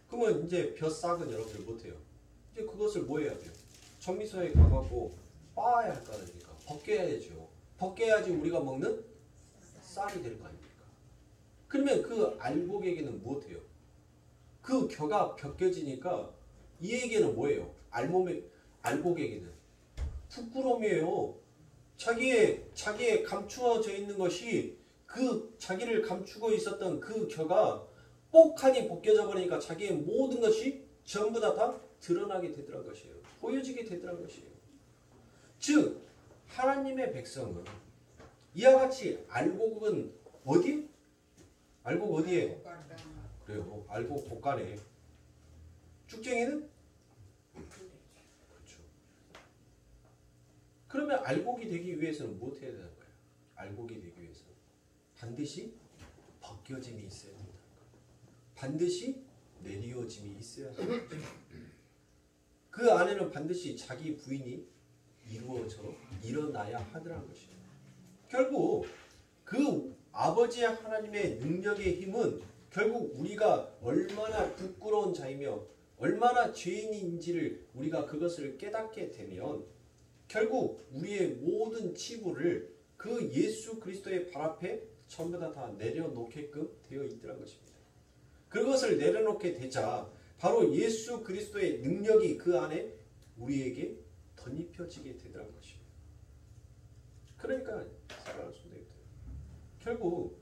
그러면 이제 벼싹은 여러분들 못해요. 이제 그것을 뭐 해야 돼요? 정미소에 가갖고 빻아야 할 거 아닙니까? 벗겨야죠. 벗겨야지 우리가 먹는 쌀이 될 거 아닙니까? 그러면 그 알곡에게는 무엇해요? 그 겨가 벗겨지니까 이에게는 뭐예요? 알곡에게는 부끄러움이에요. 자기의 감추어져 있는 것이 그 자기를 감추고 있었던 그 겨가 뽁하니 벗겨져 버리니까 자기의 모든 것이 전부 다 드러나게 되더란 것이에요. 보여지게 되더란 것이에요. 즉 하나님의 백성은 이와 같이 알곡은 어디? 알곡 어디에? 그래요. 알곡 곳간에. 쭉쟁이는? 그렇죠. 그러면 알곡이 되기 위해서는 뭐 해야 되는 거예요? 알곡이 되기 위해서는 반드시 벗겨짐이 있어야 된다는 거예요. 반드시 내리워짐이 있어야 된다는 거예요. 그 안에는 반드시 자기 부인이 이루어져 일어나야 하더라는 것이에요. 결국 그 아버지의 하나님의 능력의 힘은 결국 우리가 얼마나 부끄러운 자이며 얼마나 죄인인지를 우리가 그것을 깨닫게 되면 결국 우리의 모든 치부를 그 예수 그리스도의 발 앞에 전부 다 내려놓게끔 되어 있더란 것입니다. 그것을 내려놓게 되자 바로 예수 그리스도의 능력이 그 안에 우리에게 덧입혀지게 되더란 것입니다. 그러니까 사랑하는 성도님들, 결국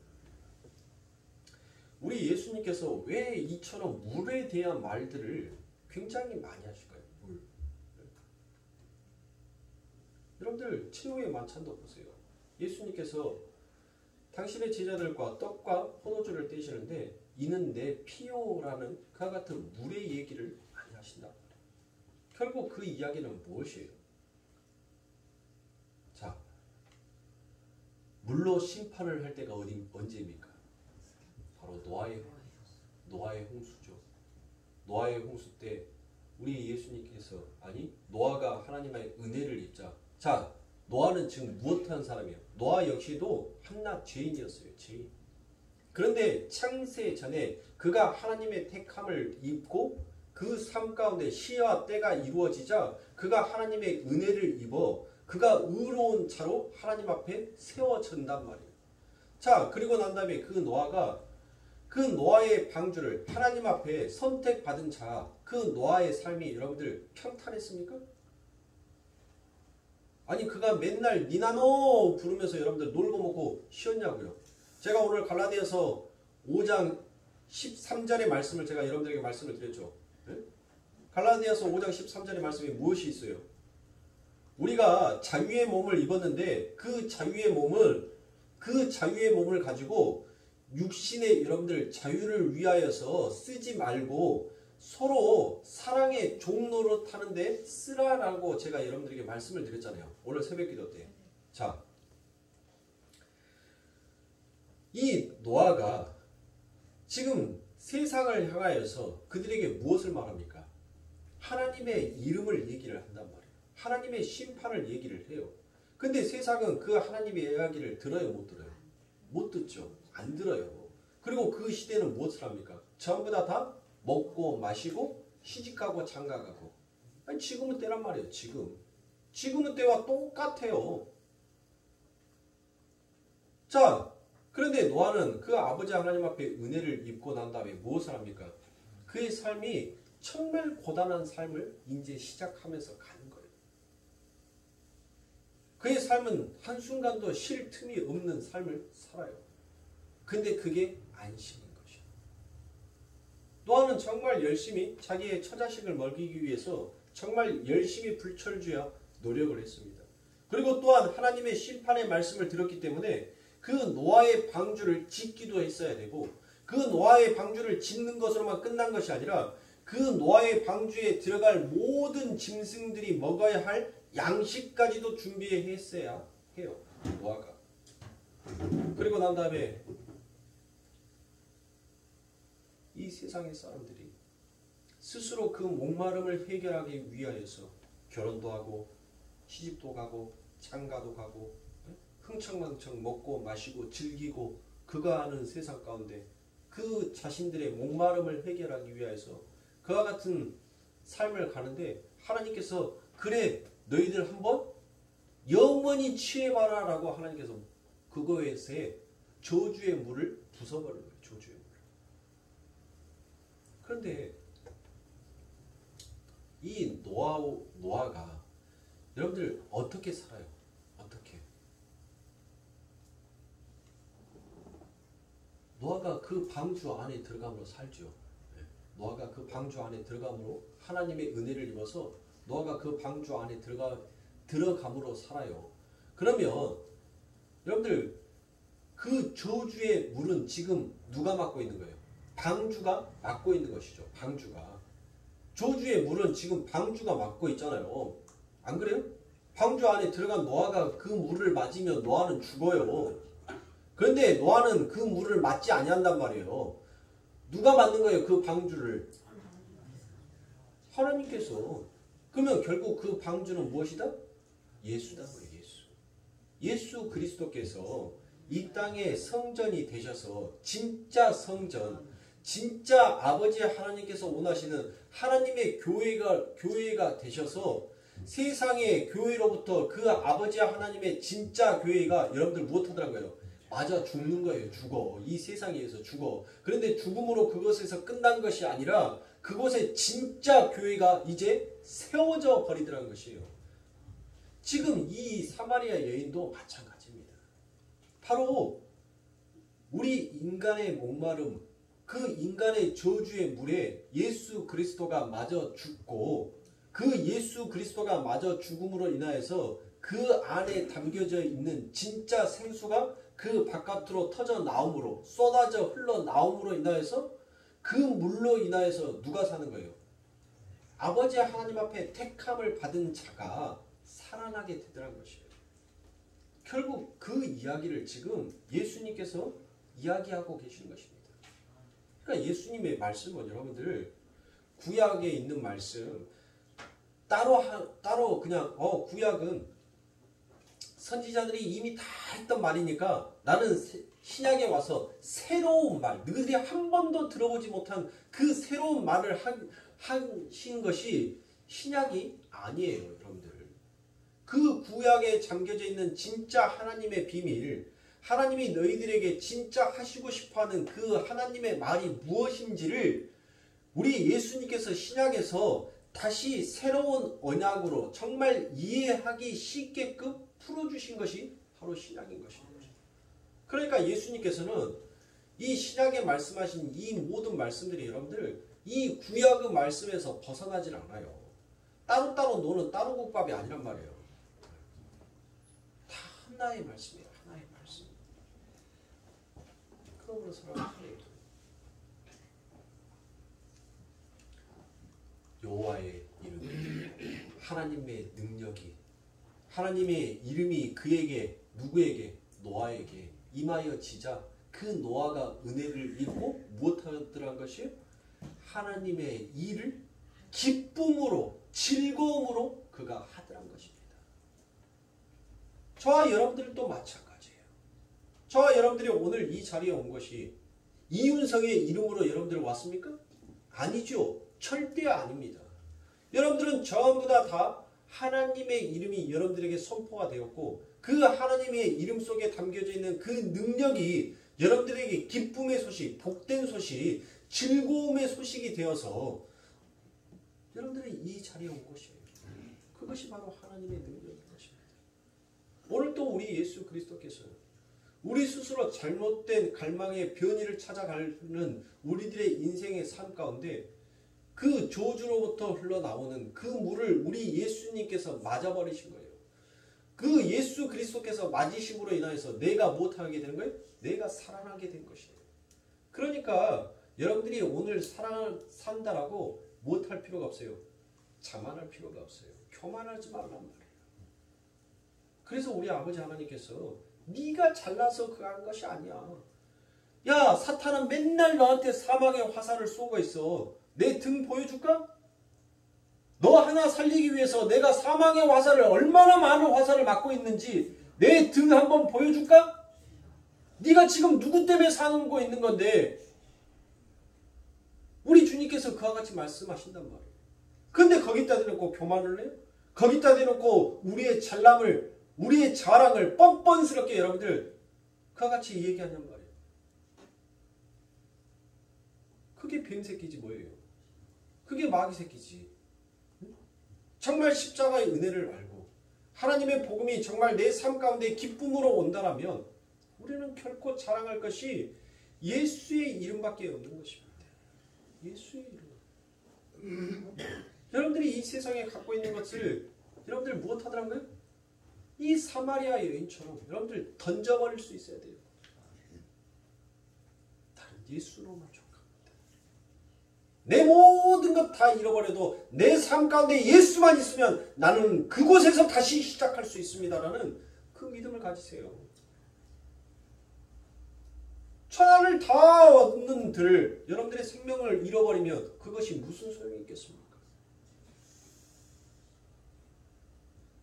우리 예수님께서 왜 이처럼 물에 대한 말들을 굉장히 많이 하실까요? 물. 여러분들 최후의 만찬도 보세요. 예수님께서 당신의 제자들과 떡과 포도주를 떼시는데 이는 내 피요라는 그와 같은 물의 얘기를 많이 하신다. 결국 그 이야기는 무엇이에요? 자, 물로 심판을 할 때가 언제입니까? 바로 노아의 홍수죠. 노아의 홍수 때 우리 예수님께서 노아가 하나님의 은혜를 입자. 자, 노아는 지금 무엇한 사람이에요? 노아 역시도 한낱 죄인이었어요. 죄인. 그런데 창세 전에 그가 하나님의 택함을 입고 그 삶 가운데 시와 때가 이루어지자 그가 하나님의 은혜를 입어 그가 의로운 자로 하나님 앞에 세워진단 말이에요. 자, 그리고 난 다음에 그 노아가 그 노아의 방주를 하나님 앞에 선택받은 자, 그 노아의 삶이 여러분들 평탄했습니까? 아니 그가 맨날 니나노 부르면서 여러분들 놀고 먹고 쉬었냐고요. 제가 오늘 갈라디아서 5장 13절의 말씀을 제가 여러분들에게 말씀을 드렸죠. 네? 갈라디아서 5장 13절의 말씀에 무엇이 있어요? 우리가 자유의 몸을 입었는데 그 자유의 몸을 가지고 육신의 여러분들 자유를 위하여서 쓰지 말고 서로 사랑의 종로로 타는데 쓰라라고 제가 여러분들에게 말씀을 드렸잖아요. 오늘 새벽기도 때. 자, 이 노아가 지금 세상을 향하여서 그들에게 무엇을 말합니까? 하나님의 이름을 얘기를 한단 말이에요. 하나님의 심판을 얘기를 해요. 근데 세상은 그 하나님의 이야기를 들어요, 못 들어요? 못 듣죠. 안 들어요. 그리고 그 시대는 무엇을 합니까? 전부 다 먹고 마시고 시집가고 장가가고. 아니, 지금은 때란 말이에요. 지금은 때와 똑같아요. 자, 그런데 노아는 그 아버지 하나님 앞에 은혜를 입고 난 다음에 무엇을 합니까? 그의 삶이 정말 고단한 삶을 이제 시작하면서 가는 거예요. 그의 삶은 한순간도 쉴 틈이 없는 삶을 살아요. 근데 그게 안식인 것이에요. 노아는 정말 열심히 자기의 처자식을 먹이기 위해서 정말 열심히 불철주야 노력을 했습니다. 그리고 또한 하나님의 심판의 말씀을 들었기 때문에 그 노아의 방주를 짓기도 했어야 되고 그 노아의 방주를 짓는 것으로만 끝난 것이 아니라 그 노아의 방주에 들어갈 모든 짐승들이 먹어야 할 양식까지도 준비했어야 해요. 노아가. 그리고 난 다음에 이 세상의 사람들이 스스로 그 목마름을 해결하기 위하여서 결혼도 하고 시집도 가고 장가도 가고 흥청망청 먹고 마시고 즐기고 그거 하는 세상 가운데 그 자신들의 목마름을 해결하기 위해서 그와 같은 삶을 가는데 하나님께서 그래 너희들 한번 영원히 취해봐라 라고 하나님께서 그거에서의 저주의 물을 부숴버린 거예요. 저주의 물을. 그런데 이 노아가 여러분들 어떻게 살아요? 어떻게? 노아가 그 방주 안에 들어감으로 살죠. 노아가 그 방주 안에 들어감으로 하나님의 은혜를 입어서 노아가 그 방주 안에 들어감으로 살아요. 그러면 여러분들 그 저주의 물은 지금 누가 맡고 있는 거예요? 방주가 맡고 있는 것이죠. 방주가. 저주의 물은 지금 방주가 맡고 있잖아요. 안 그래요? 방주 안에 들어간 노아가 그 물을 맞으면 노아는 죽어요. 그런데 노아는 그 물을 맞지 아니한단 말이에요. 누가 맞는 거예요? 그 방주를. 하나님께서. 그러면 결국 그 방주는 무엇이다? 예수다. 예수 그리스도께서 이 땅에 성전이 되셔서 진짜 성전, 진짜 아버지 하나님께서 원하시는 하나님의 교회가 되셔서 세상의 교회로부터 그 아버지 하나님의 진짜 교회가 여러분들 무엇하더라고요? 맞아 죽는 거예요. 죽어. 이 세상에서 죽어. 그런데 죽음으로 그것에서 끝난 것이 아니라 그곳에 진짜 교회가 이제 세워져 버리더라는 것이에요. 지금 이 사마리아 여인도 마찬가지입니다. 바로 우리 인간의 목마름, 그 인간의 저주의 물에 예수 그리스도가 마저 죽고 그 예수 그리스도가 마저 죽음으로 인하여서 그 안에 담겨져 있는 진짜 생수가 그 바깥으로 터져 나옴으로 쏟아져 흘러나옴으로 인하여서 그 물로 인하여서 누가 사는 거예요? 아버지 하나님 앞에 택함을 받은 자가 살아나게 되더란 것이에요. 결국 그 이야기를 지금 예수님께서 이야기하고 계시는 것입니다. 그러니까 예수님의 말씀은 여러분들 구약에 있는 말씀 따로 그냥 구약은 선지자들이 이미 다 했던 말이니까 나는 신약에 와서 새로운 말, 너희들이 한 번도 들어보지 못한 그 새로운 말을 하신 것이 신약이 아니에요, 여러분들. 그 구약에 잠겨져 있는 진짜 하나님의 비밀, 하나님이 너희들에게 진짜 하시고 싶어하는 그 하나님의 말이 무엇인지를 우리 예수님께서 신약에서 다시 새로운 언약으로 정말 이해하기 쉽게끔 풀어주신 것이 바로 신약인 것입니다. 그러니까 예수님께서는 이 신약에 말씀하신 이 모든 말씀들이 여러분들 이 구약의 말씀에서 벗어나질 않아요. 따로따로 노는 따로 국밥이 아니란 말이에요. 다 하나의 말씀이에요. 하나의 말씀. 그러므로 사랑하는 여호와의 이름, 하나님의 능력이, 하나님의 이름이 그에게, 누구에게? 노아에게 임하여 지자 그 노아가 은혜를 입고 무엇하더란 것이요? 하나님의 일을 기쁨으로, 즐거움으로 그가 하더란 것입니다. 저와 여러분들도 마찬가지예요. 저와 여러분들이 오늘 이 자리에 온 것이 이윤성의 이름으로 여러분들 왔습니까? 아니죠. 절대 아닙니다. 여러분들은 전부 다 하나님의 이름이 여러분들에게 선포가 되었고 그 하나님의 이름 속에 담겨져 있는 그 능력이 여러분들에게 기쁨의 소식, 복된 소식, 즐거움의 소식이 되어서 여러분들이 이 자리에 온 것이에요. 그것이 바로 하나님의 능력인 것입니다. 오늘 또 우리 예수 그리스도께서 우리 스스로 잘못된 갈망의 변이를 찾아가는 우리들의 인생의 삶 가운데 그 저주로부터 흘러나오는 그 물을 우리 예수님께서 맞아버리신 거예요. 그 예수 그리스도께서 맞으심으로 인하여서 내가 무엇하게 되는 거예요? 내가 살아나게 된 것이에요. 그러니까 여러분들이 오늘 산다라고 무엇할 필요가 없어요. 자만할 필요가 없어요. 교만하지 말란 말이에요. 그래서 우리 아버지 하나님께서 네가 잘나서 그거 한 것이 아니야. 야, 사탄은 맨날 너한테 사망의 화살을 쏘고 있어. 내 등 보여줄까? 너 하나 살리기 위해서 내가 사망의 화살을 얼마나 많은 화살을 맞고 있는지 내 등 한번 보여줄까? 네가 지금 누구 때문에 사는 거 있는 건데 우리 주님께서 그와 같이 말씀하신단 말이에요. 근데 거기다 대놓고 교만을 해요? 거기다 대놓고 우리의 잘남을 우리의 자랑을 뻔뻔스럽게 여러분들 그와 같이 얘기하냔 말이에요. 그게 뱀새끼지 뭐예요. 그게 마귀 새끼지. 정말 십자가의 은혜를 알고 하나님의 복음이 정말 내 삶 가운데 기쁨으로 온다라면 우리는 결코 자랑할 것이 예수의 이름밖에 없는 것입니다. 예수의 이름. 여러분들이 이 세상에 갖고 있는 것을 여러분들 무엇 하더라고요? 이 사마리아 여인처럼 여러분들 던져버릴 수 있어야 돼요. 다른 예수로만 족합니다. 내 모든 것 다 잃어버려도 내 삶 가운데 예수만 있으면 나는 그곳에서 다시 시작할 수 있습니다라는 그 믿음을 가지세요. 천하를 다 얻는 들 여러분들의 생명을 잃어버리면 그것이 무슨 소용이 있겠습니까?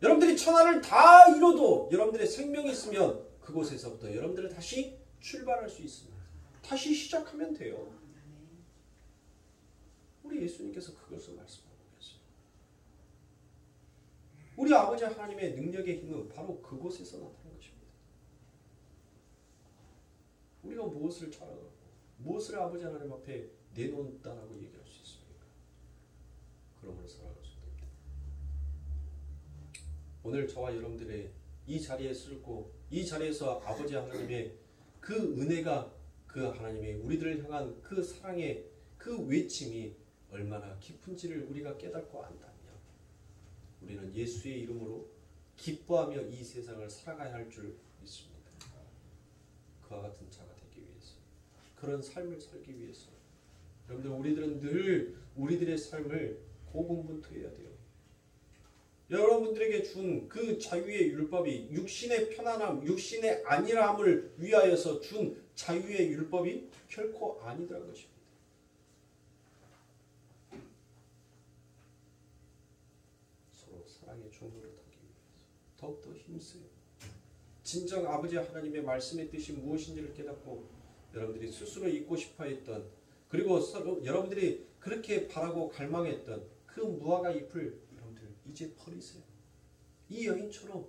여러분들이 천하를 다 잃어도 여러분들의 생명이 있으면 그곳에서부터 여러분들은 다시 출발할 수 있습니다. 다시 시작하면 돼요. 우리 예수님께서 그것을 말씀하고 계세요. 우리 아버지 하나님의 능력의 힘은 바로 그곳에서 나타난 것입니다. 우리가 무엇을 자랑하고 무엇을 아버지 하나님 앞에 내놓는다라고 얘기할 수 있습니까? 그러므로 살아갈 수 됩니다. 오늘 저와 여러분들의 이 자리에 서고 이 자리에서 아버지 하나님의 그 은혜가 그 하나님의 우리들을 향한 그 사랑의 그 외침이 얼마나 깊은지를 우리가 깨닫고 안다면 우리는 예수의 이름으로 기뻐하며 이 세상을 살아가야 할 줄 믿습니다. 그와 같은 자가 되기 위해서 그런 삶을 살기 위해서 여러분들 우리들은 늘 우리들의 삶을 고군분투해야 돼요. 여러분들에게 준 그 자유의 율법이 육신의 편안함, 육신의 안일함을 위하여서 준 자유의 율법이 결코 아니더란 것입니다. 서로 사랑의 종로를 타기 위해서 더욱더 힘쓰요. 진정 아버지 하나님의 말씀의 뜻이 무엇인지를 깨닫고 여러분들이 스스로 잊고 싶어 했던 그리고 여러분들이 그렇게 바라고 갈망했던 그 무화과 잎을 여러분들 이제 버리세요. 이 여인처럼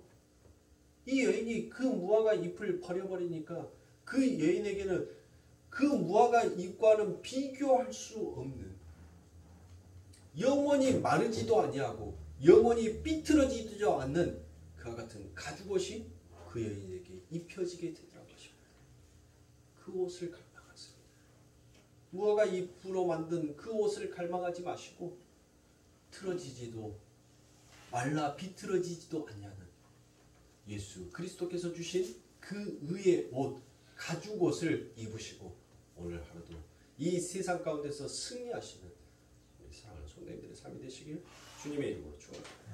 이 여인이 그 무화과 잎을 버려버리니까 그 여인에게는 그 무화과 잎과는 비교할 수 없는 영원히 마르지도 아니하고 영원히 삐뚤어지지도 않는 그와 같은 가죽옷이 그 여인에게 입혀지게 되더란 것입니다. 그 옷을 갈망하세요. 무화과 잎으로 만든 그 옷을 갈망하지 마시고 틀어지지도 말라 비틀어지지도 않냐는 예수 그리스도께서 주신 그 의의 옷, 가죽옷을 입으시고 오늘 하루도 이 세상 가운데서 승리하시는 우리 사랑하는 성도님들의 삶이 되시길 주님의 이름으로 축원합니다.